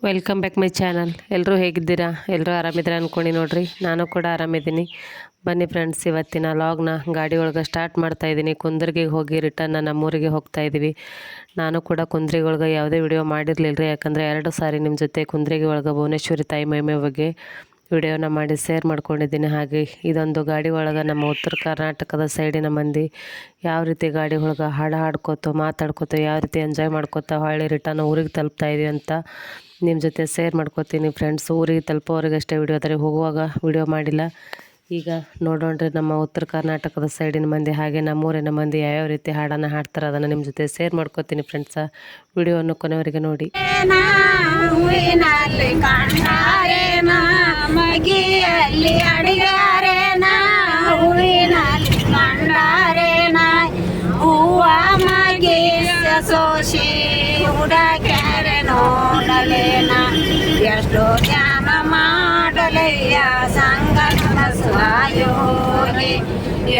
Welcome back my channel. ಎಲ್ಲರೂ ಹೇಗಿದ್ದೀರಾ? ಎಲ್ಲರೂ ಆರಾಮಿದ್ದೀರಾ ಅಂದ್ಕೊಂಡು ನೋಡಿರಿ, ನಾನು ಕೂಡ ಆರಾಮಿದ್ದೀನಿ. ಬನ್ನಿ ಫ್ರೆಂಡ್ಸ್, ಇವತ್ತಿನ ಲಾಗ್ನ ಗಾಡಿ ಒಳಗೆ ಸ್ಟಾರ್ಟ್ ಮಾಡ್ತಾಯಿದ್ದೀನಿ. ಕುಂದರ್ಗಿಗೆ ಹೋಗಿ ರಿಟರ್ನ್ ನಮ್ಮೂರಿಗೆ ಹೋಗ್ತಾಯಿದ್ದೀವಿ. ನಾನು ಕೂಡ ಕುಂದ್ರಿಗೆ ಒಳಗೆ ಯಾವುದೇ ವಿಡಿಯೋ ಮಾಡಿರಲಿಲ್ಲ ರೀ, ಯಾಕಂದರೆ 2 ಸಾರಿ ನಿಮ್ಮ ಜೊತೆ ಕುಂದ್ರಿಗೆ ಒಳಗೆ ಭುವನೇಶ್ವರಿ ತಾಯಿ ಮಹಿಮೆ ಬಗ್ಗೆ ವಿಡಿಯೋನ ಮಾಡಿ ಶೇರ್ ಮಾಡ್ಕೊಂಡಿದ್ದೀನಿ. ಹಾಗೆ ಇದೊಂದು ಗಾಡಿ ಒಳಗೆ ನಮ್ಮ ಉತ್ತರ ಕರ್ನಾಟಕದ ಸೈಡಿನ ಮಂದಿ ಯಾವ ರೀತಿ ಗಾಡಿ ಒಳಗೆ ಹಾಡ್ಕೋತ ಮಾತಾಡ್ಕೋತ ಯಾವ ರೀತಿ ಎಂಜಾಯ್ ಮಾಡ್ಕೋತ ಹೊಳ್ಳಿ ರಿಟರ್ನ್ ಊರಿಗೆ ತಲುಪ್ತಾಯಿದ್ವಿ ಅಂತ ನಿಮ್ಮ ಜೊತೆ ಶೇರ್ ಮಾಡ್ಕೋತೀನಿ ಫ್ರೆಂಡ್ಸ್. ಊರಿಗೆ ತಲುಪೋವರೆಗೆ ಅಷ್ಟೇ ವಿಡಿಯೋ ಅದರೆ, ಹೋಗುವಾಗ ವಿಡಿಯೋ ಮಾಡಿಲ್ಲ. ಈಗ ನೋಡೋಣ್ರಿ ನಮ್ಮ ಉತ್ತರ ಕರ್ನಾಟಕದ ಸೈಡಿನ ಮಂದಿ ಹಾಗೆ ನಮ್ಮೂರಿನ ಮಂದಿ ಯಾವ್ಯಾವ ರೀತಿ ಹಾಡನ್ನು ಹಾಡ್ತಾರೆ ಅದನ್ನು ನಿಮ್ಮ ಜೊತೆ ಶೇರ್ ಮಾಡ್ಕೋತೀನಿ ಫ್ರೆಂಡ್ಸ. ವಿಡಿಯೋವನ್ನು ಕೊನೆವರೆಗೆ ನೋಡಿ. ಮಗಿಯಲ್ಲಿ ಅಡಿಗಾರೇನ ಹೂವಿನಲ್ಲಿ ಕಂಡಾರೇನ ಹೂವ ಮಗಿ ಸೋಸಿ ಹುಡಕ್ಯಾರೆ ನೋಡಲೇನ ಎಷ್ಟು ಜ್ಞಾನ ಮಾಡಲಯ್ಯ ಸಂಗನ ಬಸವಯೋಗಿ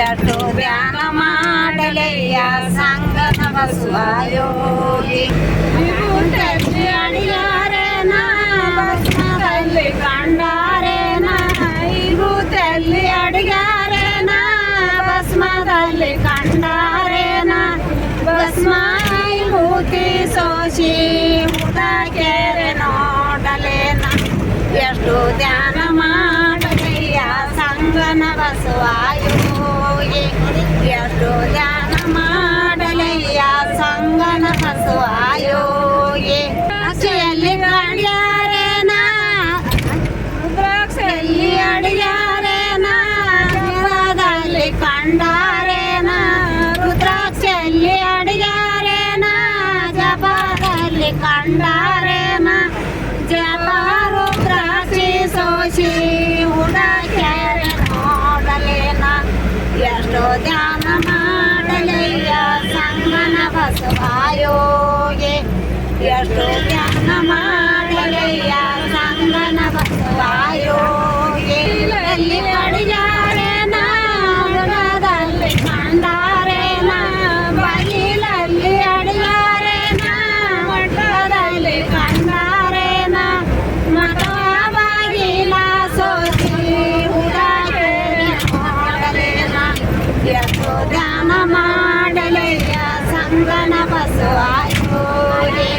ಎಷ್ಟು ಧ್ಯಾನ ಮಾಡಲಯ್ಯ ಸಂಗನ ಬಸವಯೋಗಿ ಅಡಿಗಾರೇನ ಭಸ್ಮದಲ್ಲಿ ಕಂಡಾರೇನ ವಿಭೂತಿಯಲ್ಲಿ ಅಡಿಗಾರೇನ ಭಸ್ಮದಲ್ಲಿ ಕಂಡಾರೇನ ಭಸ್ಮ ವಿಭೂತಿ ಸೋಸಿ ಹುಡಕ್ಯಾರೆ ನೋಡಲೇನ ಎಷ್ಟು ಧ್ಯಾನ ಮಾಡಲಯ್ಯ ಸಂಗನ ಬಸವಯೋಗಿ ಎಷ್ಟು ಧ್ಯಾನ ಮಾಡಲಯ್ಯ ಸಂಗನ ಬಸವಯೋಗಿ ಅಕ್ಷೆಯಲ್ಲಿ ಕಂಡ್ಯಾರೇನ ರುದ್ರಾಕ್ಷೆಯಲ್ಲಿ ಅಡಿಯಾರೇನ ಜಪದಲ್ಲಿ ಕಂಡಾರೇನ ರುದ್ರಾಕ್ಷೆಯಲ್ಲಿ ಅಡಿಯಾರೇನ ಜಪದಲ್ಲಿ ಕಂಡಾರೇನ ಜಪ ರುದ್ರಾಕ್ಷಿ ಸೋಸಿ ಹುಡಕ್ಯಾರೆ ನೋಡಲೇನ ಎಷ್ಟು ಧ್ಯಾನ ಮಾಡಲಯ್ಯ ಸಂಗನ ಬಸವಯೋಗಿ ಎಷ್ಟು ಧ್ಯಾನ ಮಾಡಲಯ್ಯ ಸಂಗನ ಬಸವಯೋಗಿ ಎಲ್ಲಿ ಅಡಿಯಾರೇನ ಗುಣದಲ್ಲಿ ಕಂಡಾರೇನ ಬಲಿಲಲ್ಲಿ ಅಡಿಯಾರೇನ ಮಠದಲ್ಲಿ ಕಂಡಾರೇನ ಮಠ ಬಾಗಿಲ ಸೋಸಿ ಹುಡಕ್ಯಾರೆ ನೋಡಲೇನ ಎಷ್ಟು ಧ್ಯಾನ ಮಾಡಲಯ್ಯ ಸಂಗನ ಬಸವಯೋಗಿ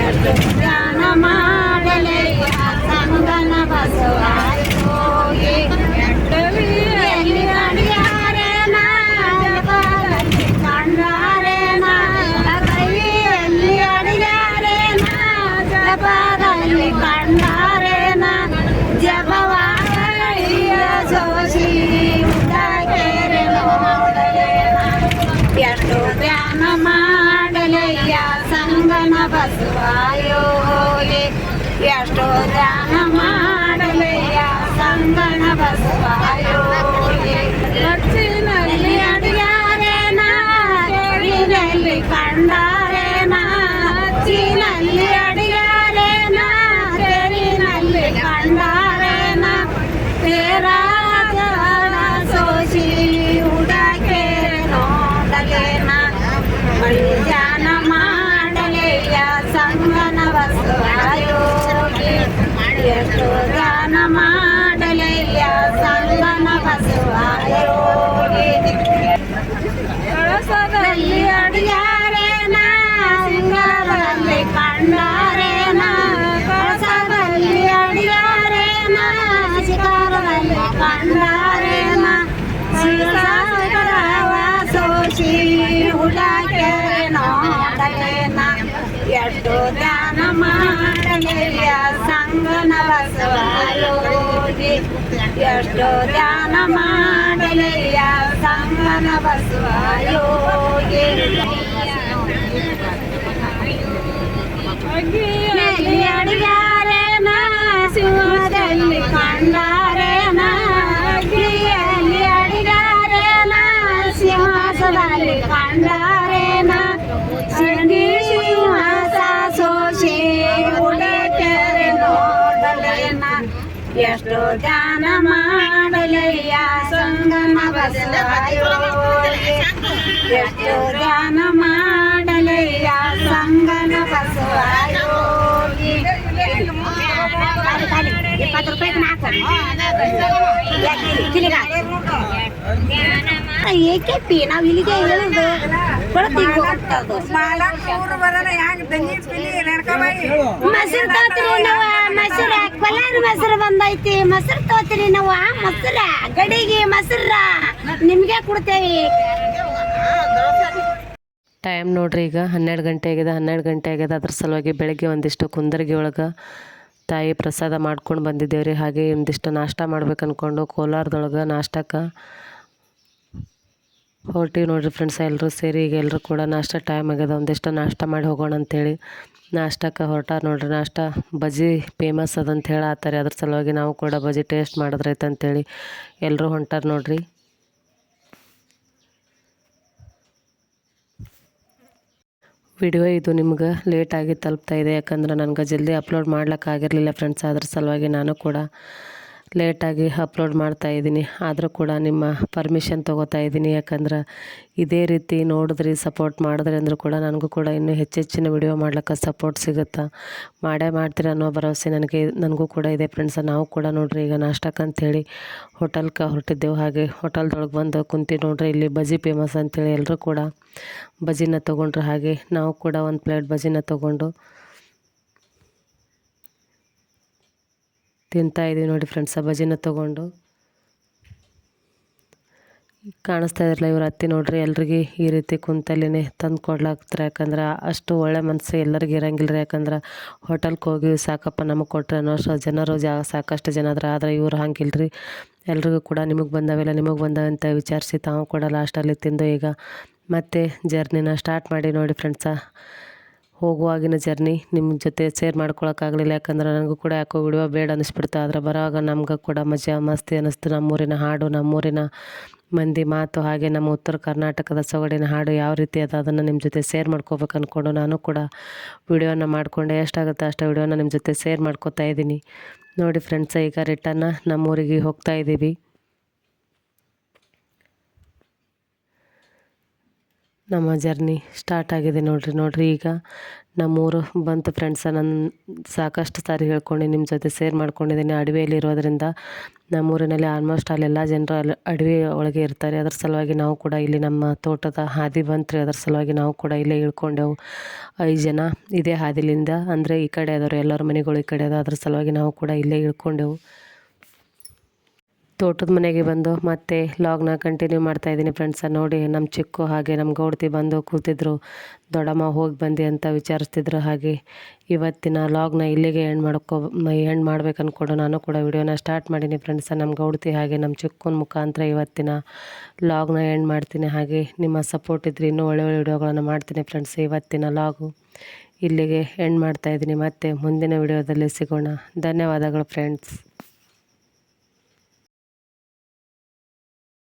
ಎಷ್ಟು ಧ್ಯಾನ ಮಾಡಲಯ್ಯ ಸಂಗನ ಬಸವಯೋಗಿ ಎಲ್ಲಿ ಅಡಿಯಾರೇನ ಜಪದಲ್ಲಿ ಕಂಡಾರೇನ ಕೈಯಲ್ಲಿ ಅಡಿಯಾರೇನ ಜಪದಲ್ಲಿ ಕಂಡಾರೇನ ಜಪವಾಯ ಸೋಸಿ ಹುಡಕ್ಯಾರೆ ನೋಡಲೇನ ಎಷ್ಟು ಧ್ಯಾನ ಮಾಡಲಯ್ಯ ಸಂಗನ ಬಸವಯೋಗಿ ಎಷ್ಟು ಧ್ಯಾನ ಮಾಡಲಯ್ಯ ಸಂಗನ ಬಸವಯೋಗಿ ಲಕ್ಷಿನಲ್ಲಿ ಅಡಿಯಾರೇನ ಕೆರಿನಲ್ಲಿ ಕಂಡಾರೇನ ಹಚ್ಚಿನಲ್ಲಿ ಅಡಿಯಾರೇನ ಕೆರಿನಲ್ಲಿ ಕಂಡಾರೇನ ತೇರಾಜ ಸೋಸಿ ಹುಡಕ್ಯಾರೆ ನೋಡಲೇನ ಧ್ಯಾನ ಮಾಡಲಯ್ಯ ಸಂಗನ ಬಸವಯೋಗಿ ಎಷ್ಟು ಧ್ಯಾನ ಮಾಡಲಯ್ಯ ಸಂಗನ ಬಸವಯೋಗಿ ಕಳಸದಲ್ಲಿ ಅಡಿಯಾರೇನ ಸಿಂಗದಲ್ಲಿ ಕಂಡಾರೇನ ಕಳಸದಲ್ಲಿ ಅಡಿಯಾರೇನ ಶಿಖರದಲ್ಲಿ ಕಂಡಾರೇನ ಶಿಖರವ ಸೋಸಿ ಹುಡಕ್ಯಾರೆ ನೋಡಲೇನ ಎಷ್ಟು ಧ್ಯಾನ ಮಾಡಲಯ್ಯ ಸಂಗನ ಬಸವಯೋಗಿ ಎಷ್ಟು ಧ್ಯಾನ ಮಾಡಲಯ್ಯ ಸಂಗನ ಬಸವಯೋಗಿ ಅಡಿಯಾರೇನ ಸಿಂಹದಲ್ಲಿ ಕಂಡಾರೇನ ಅಗ್ನಿಯಲ್ಲಿ ಅಡಿಯಾರೇನ ಸಿಂಹಾಸದಲ್ಲಿ ಕಂಡಾರೇನ ಸಿಂಹಾಸ ಧ್ಯಾನ ಮಾಡಲಯ್ಯ ಸಂಗಮ ಬಸವಯೋಗಿ ಎಷ್ಟು ಧ್ಯಾನ ಮಾಡಲಯ್ಯ ಸಂಗಮ ಬಸವಯೋಗಿ 20 ರೂಪಾಯಿಗೆ 4 ಏಕೆ ನಾವು ಇಲ್ಲಿಗೆ ಹೇಳುದು ಕೊಡ್ತೀವಿ ಮೊಸರು ತೋತ್ರಿ ನಾವು ಮೊಸರ ಕೊಲಾರ ಮೊಸರು ಬಂದೈತಿ ಮೊಸರು ತೋತ್ರಿ ನಾವು ಮೊಸರ ಗಡಿಗೆ ಮೊಸರ ನಿಮ್ಗೆ ಕೊಡ್ತೇವಿ. ಟೈಮ್ ನೋಡ್ರಿ ಈಗ 12 ಗಂಟೆ ಆಗಿದೆ. 12 ಗಂಟೆ ಆಗಿದೆ. ಅದ್ರ ಸಲುವಾಗಿ ಬೆಳಗ್ಗೆ ಒಂದಿಷ್ಟು ಕುಂದರ್ಗಿ ಒಳಗೆ ತಾಯಿ ಪ್ರಸಾದ ಮಾಡ್ಕೊಂಡು ಬಂದಿದ್ದೇವೆ ರೀ. ಹಾಗೆ ಒಂದಿಷ್ಟು ನಾಷ್ಟ ಮಾಡ್ಬೇಕು ಅಂದ್ಕೊಂಡು ಕೋಲಾರದೊಳಗೆ ನಾಷ್ಟಕ್ಕೆ ಹೊರಟಿವಿ ನೋಡ್ರಿ ಫ್ರೆಂಡ್ಸ್. ಎಲ್ಲರೂ ಸೇರಿ ಈಗ ಎಲ್ಲರೂ ಕೂಡ ನಾಷ್ಟ ಟೈಮ್ ಆಗ್ಯದ, ಒಂದಿಷ್ಟು ನಾಷ್ಟ ಮಾಡಿ ಹೋಗೋಣ ಅಂಥೇಳಿ ನಾಷ್ಟಕ್ಕೆ ಹೊರಟಾರ ನೋಡ್ರಿ. ನಾಷ್ಟ ಬಜ್ಜಿ ಫೇಮಸ್ ಅದಂತ ಹೇಳತ್ತಾರೆ. ಅದ್ರ ಸಲುವಾಗಿ ನಾವು ಕೂಡ ಬಜ್ಜಿ ಟೇಸ್ಟ್ ಮಾಡಿದ್ರೈತೆ ಅಂತೇಳಿ ಎಲ್ಲರೂ ಹೊಂಟಾರ ನೋಡ್ರಿ. ವಿಡಿಯೋ ಇದು ನಿಮ್ಗೆ ಲೇಟಾಗಿ ತಲುಪ್ತಾ ಇದೆ, ಯಾಕಂದ್ರೆ ನನಗೆ ಜಲ್ದಿ ಅಪ್ಲೋಡ್ ಮಾಡ್ಲಿಕ್ಕಾಗಿರಲಿಲ್ಲ ಫ್ರೆಂಡ್ಸ್. ಅದ್ರ ಸಲುವಾಗಿ ನಾನು ಕೂಡ ಲೇಟಾಗಿ ಅಪ್ಲೋಡ್ ಮಾಡ್ತಾಯಿದ್ದೀನಿ. ಆದರೂ ಕೂಡ ನಿಮ್ಮ ಪರ್ಮಿಷನ್ ತೊಗೋತಾ ಇದ್ದೀನಿ, ಯಾಕಂದ್ರೆ ಇದೇ ರೀತಿ ನೋಡಿದ್ರಿ ಸಪೋರ್ಟ್ ಮಾಡಿದ್ರಿ ಅಂದರೂ ಕೂಡ ನನಗೂ ಕೂಡ ಇನ್ನೂ ಹೆಚ್ಚೆಚ್ಚಿನ ವಿಡಿಯೋ ಮಾಡ್ಲಿಕ್ಕೆ ಸಪೋರ್ಟ್ ಸಿಗುತ್ತೆ. ಮಾಡೇ ಮಾಡ್ತೀರ ಅನ್ನೋ ಭರವಸೆ ನನಗೂ ಕೂಡ ಇದೆ ಫ್ರೆಂಡ್ಸ್. ನಾವು ಕೂಡ ನೋಡ್ರಿ ಈಗ ನಾಷ್ಟಕ್ಕೆ ಅಂಥೇಳಿ ಹೋಟೆಲ್ಗೆ ಹೊರಟಿದ್ದೆವು. ಹಾಗೆ ಹೋಟೆಲ್ದೊಳಗೆ ಬಂದು ಕುಂತು ನೋಡ್ರಿ, ಇಲ್ಲಿ ಬಜ್ಜಿ ಫೇಮಸ್ ಅಂಥೇಳಿ ಎಲ್ಲರೂ ಕೂಡ ಬಜ್ಜಿನ ತೊಗೊಂಡ್ರು. ಹಾಗೆ ನಾವು ಕೂಡ ಒಂದು ಪ್ಲೇಟ್ ಬಜ್ಜಿನ ತೊಗೊಂಡು ತಿಂತಾಯಿದ್ದೀವಿ ನೋಡಿ ಫ್ರೆಂಡ್ಸ್. ಬಜ್ಜಿನ ತೊಗೊಂಡು ಕಾಣಿಸ್ತಾ ಇದ್ರಲ್ಲ ಇವ್ರ ಅತ್ತಿ ನೋಡ್ರಿ, ಎಲ್ರಿಗೆ ಈ ರೀತಿ ಕುಂತಲ್ಲಿನೇ ತಂದು ಕೊಡ್ಲಾಗ್ತಾರೆ. ಯಾಕಂದ್ರೆ ಅಷ್ಟು ಒಳ್ಳೆ ಮನಸ್ಸು ಎಲ್ಲರಿಗೆ ಇರಂಗಿಲ್ಲ ರೀ. ಯಾಕಂದ್ರೆ ಹೋಟೆಲ್ಗೆ ಹೋಗಿ ಸಾಕಪ್ಪ ನಮಗೆ ಕೊಟ್ಟರೆ ಅನ್ನೋಷ್ಟು ಜನರು ಸಾಕಷ್ಟು ಜನ ಆದರೆ ಇವ್ರು ಹಂಗಿಲ್ಲ ರೀ. ಎಲ್ರಿಗೂ ಕೂಡ ನಿಮಗೆ ಬಂದವೆ ಅಂತ ವಿಚಾರಿಸಿ ತಾವು ಕೂಡ ಲಾಸ್ಟಲ್ಲಿ ತಿಂದು ಈಗ ಮತ್ತೆ ಜರ್ನಿನ ಸ್ಟಾರ್ಟ್ ಮಾಡಿ ನೋಡಿ ಫ್ರೆಂಡ್ಸ. ಹೋಗುವಾಗಿನ ಜರ್ನಿ ನಿಮ್ಮ ಜೊತೆ ಶೇರ್ ಮಾಡ್ಕೊಳಕ್ಕಾಗಲಿಲ್ಲ, ಯಾಕಂದ್ರೆ ನನಗೂ ಕೂಡ ಯಾಕೋ ವಿಡಿಯೋ ಬೇಡ ಅನ್ನಿಸ್ಬಿಡ್ತು. ಆದರೆ ಬರೋವಾಗ ನಮ್ಗೆ ಕೂಡ ಮಸ್ತಿ ಅನ್ನಿಸ್ತು. ನಮ್ಮೂರಿನ ಹಾಡು, ನಮ್ಮೂರಿನ ಮಂದಿ ಮಾತು, ಹಾಗೆ ನಮ್ಮ ಉತ್ತರ ಕರ್ನಾಟಕದ ಸೊಗಡಿನ ಹಾಡು ಯಾವ ರೀತಿ ಅದ ಅದನ್ನು ನಿಮ್ಮ ಜೊತೆ ಶೇರ್ ಮಾಡ್ಕೋಬೇಕು ಅಂದ್ಕೊಂಡು ನಾನು ಕೂಡ ವಿಡಿಯೋನ ಮಾಡಿಕೊಂಡೆ. ಎಷ್ಟಾಗುತ್ತೆ ಅಷ್ಟು ವಿಡಿಯೋನ ನಿಮ್ಮ ಜೊತೆ ಶೇರ್ ಮಾಡ್ಕೋತಾ ಇದ್ದೀನಿ ನೋಡಿ ಫ್ರೆಂಡ್ಸ. ಈಗ ರಿಟರ್ನ ನಮ್ಮೂರಿಗೆ ಹೋಗ್ತಾ ಇದ್ದೀವಿ. ನಮ್ಮ ಜರ್ನಿ ಸ್ಟಾರ್ಟ್ ಆಗಿದೆ ನೋಡ್ರಿ. ಈಗ ನಮ್ಮೂರು ಬಂತು ಫ್ರೆಂಡ್ಸ. ನಾನು ಸಾಕಷ್ಟು ಸಾರಿ ಹೇಳ್ಕೊಂಡು ನಿಮ್ಮ ಜೊತೆ ಶೇರ್ ಮಾಡ್ಕೊಂಡಿದ್ದೀನಿ. ಅಡವಿಯಲ್ಲಿ ಇರೋದರಿಂದ ನಮ್ಮೂರಿನಲ್ಲಿ ಆಲ್ಮೋಸ್ಟ್ ಅಲ್ಲೆಲ್ಲ ಜನರು ಅಡವಿ ಒಳಗೆ ಇರ್ತಾರೆ. ಅದರ ಸಲುವಾಗಿ ನಾವು ಕೂಡ ಇಲ್ಲಿ ನಮ್ಮ ತೋಟದ ಹಾದಿ ಬಂತ್ರಿ. ಅದರ ಸಲುವಾಗಿ ನಾವು ಕೂಡ ಇಲ್ಲೇ ಇಳ್ಕೊಂಡೆವು 5 ಜನ. ಇದೇ ಹಾದಿಲಿಂದ ಅಂದರೆ ಈ ಕಡೆ ಆದವರು ಎಲ್ಲರ ಮನೆಗಳು ಈ ಕಡೆ ಅದ. ಅದ್ರ ಸಲುವಾಗಿ ನಾವು ಕೂಡ ಇಲ್ಲೇ ಇಳ್ಕೊಂಡೆವು. ತೋಟದ ಮನೆಗೆ ಬಂದು ಮತ್ತೆ ಲಾಗ್ನ ಕಂಟಿನ್ಯೂ ಮಾಡ್ತಾಯಿದ್ದೀನಿ ಫ್ರೆಂಡ್ಸ. ನೋಡಿ ನಮ್ಮ ಚಿಕ್ಕು ಹಾಗೆ ನಮ್ಮ ಗೌಡ್ತಿ ಬಂದು ಕೂತಿದ್ರು. ದೊಡ್ಡಮ್ಮ ಹೋಗಿ ಬಂದು ಅಂತ ವಿಚಾರಿಸ್ತಿದ್ರು. ಹಾಗೆ ಇವತ್ತಿನ ಲಾಗ್ನ ಇಲ್ಲಿಗೆ ಎಂಡ್ ಮಾಡ್ಬೇಕು ಅಂದ್ಕೊಂಡು ನಾನು ಕೂಡ ವಿಡಿಯೋನ ಸ್ಟಾರ್ಟ್ ಮಾಡೀನಿ ಫ್ರೆಂಡ್ಸ. ನಮ್ಮ ಗೌಡ್ತಿ ಹಾಗೆ ನಮ್ಮ ಚಿಕ್ಕನ ಮುಖಾಂತರ ಇವತ್ತಿನ ಲಾಗ್ನ ಎಂಡ್ ಮಾಡ್ತೀನಿ. ಹಾಗೆ ನಿಮ್ಮ ಸಪೋರ್ಟ್ ಇದ್ದರೆ ಇನ್ನೂ ಒಳ್ಳೆ ವಿಡಿಯೋಗಳನ್ನು ಮಾಡ್ತೀನಿ ಫ್ರೆಂಡ್ಸ್. ಇವತ್ತಿನ ಲಾಗು ಇಲ್ಲಿಗೆ ಎಂಡ್ ಮಾಡ್ತಾಯಿದ್ದೀನಿ. ಮತ್ತೆ ಮುಂದಿನ ವಿಡಿಯೋದಲ್ಲಿ ಸಿಗೋಣ. ಧನ್ಯವಾದಗಳು ಫ್ರೆಂಡ್ಸ್.